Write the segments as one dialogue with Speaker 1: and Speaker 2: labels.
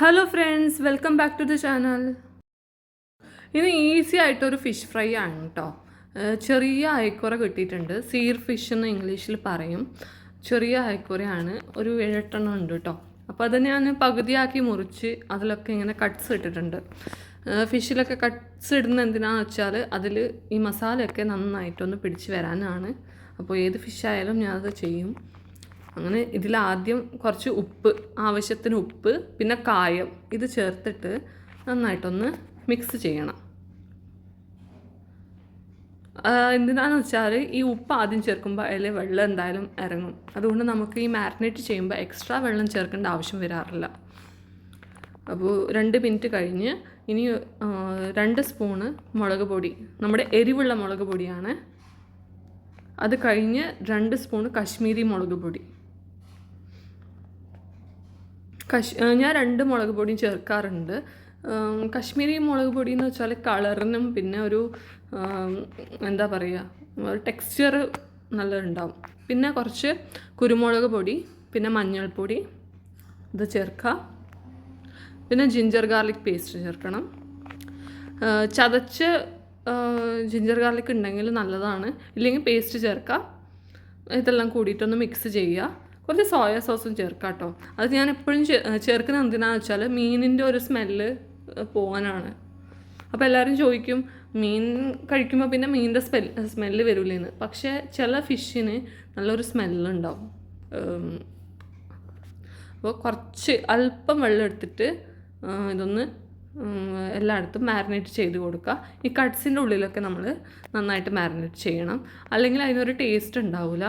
Speaker 1: Hello friends, welcome back to the channel. ഇത് easy ആയിട്ടൊരു fish fry ആണ് കേട്ടോ. ചെറിയ അയക്കുറ കിട്ടിയിട്ടുണ്ട്. സീർ ഫിഷ് എന്ന് ഇംഗ്ലീഷിൽ പറയും. ചെറിയ അയക്കുറയാണ്, ഒരു 7-8 ഉണ്ട് കേട്ടോ. അപ്പോൾ അത് ഞാൻ പകുതിയാക്കി മുറിച്ച് അതിലൊക്കെ ഇങ്ങനെ കട്ട്സ് ഇട്ടിട്ടുണ്ട്. ഫിഷിലൊക്കെ കട്ട്സ് ഇടുന്ന എന്തിനാണെന്ന് വെച്ചാൽ അതിൽ ഈ മസാലയൊക്കെ നന്നായിട്ടൊന്ന് പിടിച്ച് വരാനാണ്. അപ്പോൾ ഏത് ഫിഷായാലും ഞാനത് ചെയ്യും. അങ്ങനെ ഇതിലാദ്യം കുറച്ച് ഉപ്പ്, ആവശ്യത്തിന് ഉപ്പ്, പിന്നെ കായം ഇത് ചേർത്തിട്ട് നന്നായിട്ടൊന്ന് മിക്സ് ചെയ്യണം. എന്തിനാണെന്ന് വെച്ചാൽ ഈ ഉപ്പ് ആദ്യം ചേർക്കുമ്പോൾ അതിൽ വെള്ളം എന്തായാലും ഇറങ്ങും. അതുകൊണ്ട് നമുക്ക് ഈ മാരിനേറ്റ് ചെയ്യുമ്പോൾ എക്സ്ട്രാ വെള്ളം ചേർക്കേണ്ട ആവശ്യം വരാറില്ല. അപ്പോൾ 2 മിനിറ്റ് കഴിഞ്ഞ് ഇനി 2 സ്പൂണ് മുളക് പൊടി, നമ്മുടെ എരിവുള്ള മുളക് പൊടിയാണ്. അത് കഴിഞ്ഞ് 2 സ്പൂണ് കശ്മീരി മുളക് പൊടി. ഞാൻ 2 മുളക് പൊടിയും ചേർക്കാറുണ്ട്. കശ്മീരി മുളക് പൊടി എന്ന് വെച്ചാൽ കളറിനും പിന്നെ ഒരു എന്താ പറയുക, ടെക്സ്ചർ നല്ലതുണ്ടാവും. പിന്നെ കുറച്ച് കുരുമുളക് പൊടി, പിന്നെ മഞ്ഞൾപ്പൊടി ഇത് ചേർക്കുക. പിന്നെ ജിഞ്ചർ ഗാർലിക് പേസ്റ്റ് ചേർക്കണം. ചതച്ച് ജിഞ്ചർ ഗാർലിക് ഉണ്ടെങ്കിൽ നല്ലതാണ്, ഇല്ലെങ്കിൽ പേസ്റ്റ് ചേർക്കാം. ഇതെല്ലാം കൂടിയിട്ടൊന്ന് മിക്സ് ചെയ്യുക. കുറച്ച് സോയ സോസും ചേർക്കാം കേട്ടോ. അത് ഞാൻ എപ്പോഴും ചേർക്കുന്നത് എന്തിനാണെന്ന് വെച്ചാൽ മീനിൻ്റെ ഒരു സ്മെല്ല് പോകാനാണ്. അപ്പോൾ എല്ലാവരും ചോദിക്കും, മീൻ കഴിക്കുമ്പോൾ പിന്നെ മീനിൻ്റെ സ്മെല്ല് വരില്ലെന്ന്. പക്ഷേ ചില ഫിഷിന് നല്ലൊരു സ്മെല്ലുണ്ടാവും. അപ്പോൾ കുറച്ച് അല്പം വെള്ളം എടുത്തിട്ട് ഇതൊന്ന് എല്ലായിടത്തും മാരിനേറ്റ് ചെയ്ത് കൊടുക്കുക. ഈ കട്ട്സിൻ്റെ ഉള്ളിലൊക്കെ നമ്മൾ നന്നായിട്ട് മാരിനേറ്റ് ചെയ്യണം, അല്ലെങ്കിൽ അതിനൊരു ടേസ്റ്റ് ഉണ്ടാവില്ല.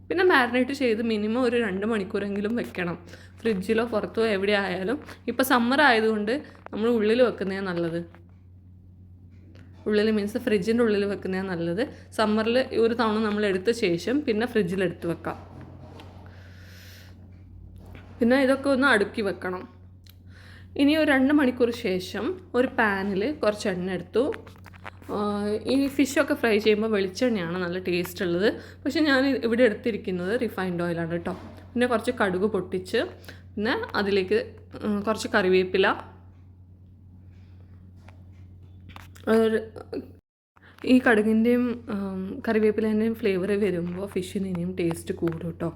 Speaker 1: പിന്നെ മാരിനേറ്റ് ചെയ്ത് മിനിമം ഒരു 2 മണിക്കൂറെങ്കിലും വെക്കണം, ഫ്രിഡ്ജിലോ പുറത്തോ എവിടെ ആയാലും. ഇപ്പോൾ സമ്മർ ആയതുകൊണ്ട് നമ്മൾ ഉള്ളിൽ വെക്കുന്നതാണ് നല്ലത്. ഉള്ളിൽ മീൻസ് ഫ്രിഡ്ജിൻ്റെ ഉള്ളിൽ വെക്കുന്നതാണ് നല്ലത്. സമ്മറിൽ ഒരു തവണ നമ്മൾ എടുത്ത ശേഷം പിന്നെ ഫ്രിഡ്ജിലെടുത്ത് വെക്കാം. പിന്നെ ഇതൊക്കെ ഒന്ന് അടുക്കി വെക്കണം. ഇനി ഒരു 2 മണിക്കൂർ ശേഷം ഒരു പാനിൽ കുറച്ച് എണ്ണ എടുത്തു. ഈ ഫിഷൊക്കെ ഫ്രൈ ചെയ്യുമ്പോൾ വെളിച്ചെണ്ണയാണ് നല്ല ടേസ്റ്റ് ഉള്ളത്. പക്ഷേ ഞാൻ ഇവിടെ എടുത്തിരിക്കുന്നത് റിഫൈൻഡ് ഓയിലാണ് കേട്ടോ. പിന്നെ കുറച്ച് കടുക് പൊട്ടിച്ച്, പിന്നെ അതിലേക്ക് കുറച്ച് കറിവേപ്പില. ഈ കടുകിൻ്റെയും കറിവേപ്പിലേൻ്റെയും ഫ്ലേവർ വരുമ്പോൾ ഫിഷിന് ഇനിയും ടേസ്റ്റ് കൂടും കേട്ടോ.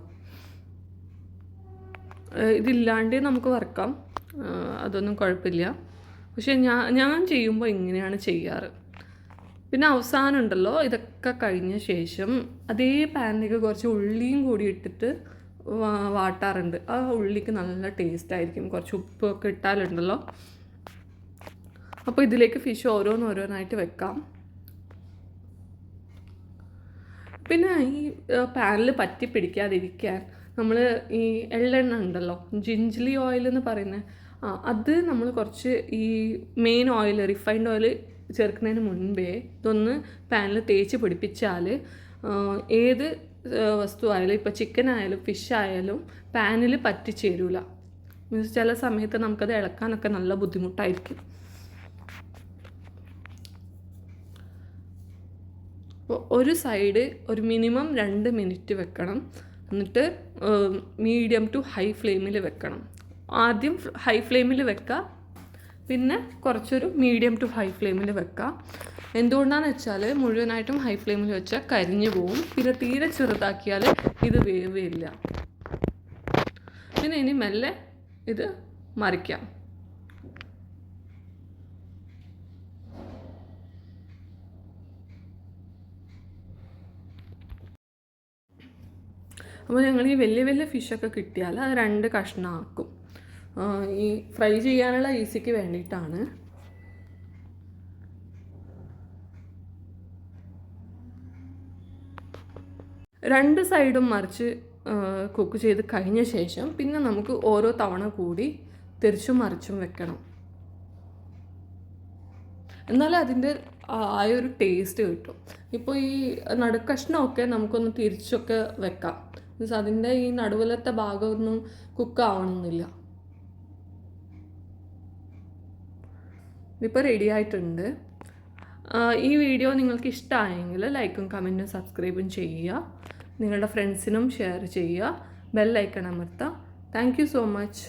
Speaker 1: ഇതില്ലാണ്ട് നമുക്ക് വറുക്കാം, അതൊന്നും കുഴപ്പമില്ല. പക്ഷേ ഞാൻ ചെയ്യുമ്പോൾ ഇങ്ങനെയാണ് ചെയ്യാറ്. പിന്നെ അവസാനം ഉണ്ടല്ലോ, ഇതൊക്കെ കഴിഞ്ഞ ശേഷം അതേ പാനിലേക്ക് കുറച്ച് ഉള്ളിയും കൂടി ഇട്ടിട്ട് വാട്ടാറുണ്ട്. ആ ഉള്ളിക്ക് നല്ല ടേസ്റ്റ് ആയിരിക്കും, കുറച്ച് ഉപ്പൊക്കെ ഇട്ടാലുണ്ടല്ലോ. അപ്പോൾ ഇതിലേക്ക് ഫിഷ് ഓരോന്നായിട്ട് വെക്കാം. പിന്നെ ഈ പാനിൽ പറ്റി പിടിക്കാതിരിക്കാൻ നമ്മൾ ഈ എള്ളെണ്ണ ഉണ്ടല്ലോ, ജിഞ്ചിലി ഓയിൽ എന്ന് പറയുന്നത്, അത് നമ്മൾ കുറച്ച് ഈ മെയിൻ ഓയിൽ, റിഫൈൻഡ് ഓയിൽ ചേർക്കുന്നതിന് മുൻപേ ഇതൊന്ന് പാനിൽ തേച്ച് പിടിപ്പിച്ചാൽ ഏത് വസ്തു ആയാലും, ഇപ്പോൾ ചിക്കൻ ആയാലും ഫിഷ് ആയാലും പാനിൽ പറ്റിച്ചേരില്ല. മീൻസ് ചില സമയത്ത് നമുക്കത് ഇളക്കാനൊക്കെ നല്ല ബുദ്ധിമുട്ടായിരിക്കും. അപ്പോൾ ഒരു സൈഡ് ഒരു മിനിമം 2 മിനിറ്റ് വെക്കണം. എന്നിട്ട് മീഡിയം ടു ഹൈ ഫ്ലെയിമിൽ വെക്കണം. ആദ്യം ഹൈ ഫ്ലെയിമിൽ വെക്കുക, പിന്നെ കുറച്ചൊരു മീഡിയം ടു ഹൈ ഫ്ലെയിമിൽ വെക്കുക. എന്തുകൊണ്ടാണെന്ന് വെച്ചാൽ മുഴുവനായിട്ടും ഹൈ ഫ്ലെയിമിൽ വെച്ചാൽ കരിഞ്ഞു പോവും. പിന്നെ തീരെ ചെറുതാക്കിയാൽ ഇത് വേവില്ല. പിന്നെ ഇനി മെല്ലെ ഇത് മറിക്കാം. അപ്പോൾ ഞങ്ങൾ ഈ വലിയ വലിയ ഫിഷൊക്കെ കിട്ടിയാൽ അത് 2 കഷ്ണമാക്കും. ഈ ഫ്രൈ ചെയ്യാനുള്ള ഈസിക്ക് വേണ്ടിയിട്ടാണ്. രണ്ട് സൈഡും മറിച്ച് കുക്ക് ചെയ്ത് കഴിഞ്ഞ ശേഷം പിന്നെ നമുക്ക് ഓരോ തവണ കൂടി തിരിച്ചും മറിച്ചും വെക്കണം. എന്നാലും അതിൻ്റെ ആയൊരു ടേസ്റ്റ് കിട്ടും. ഇപ്പോൾ ഈ നടുക്കഷ്ണമൊക്കെ നമുക്കൊന്ന് തിരിച്ചൊക്കെ വെക്കാം. മീൻസ് അതിൻ്റെ ഈ നടുവിലത്തെ ഭാഗമൊന്നും കുക്കാവണമെന്നില്ല. ഇതിപ്പോൾ റെഡി ആയിട്ടുണ്ട്. ഈ വീഡിയോ നിങ്ങൾക്ക് ഇഷ്ടമായെങ്കിൽ ലൈക്കും കമൻറ്റും സബ്സ്ക്രൈബും ചെയ്യുക. നിങ്ങളുടെ ഫ്രണ്ട്സിനും ഷെയർ ചെയ്യുക. ബെൽ ഐക്കൺ അമർത്തുക. Thank you so much.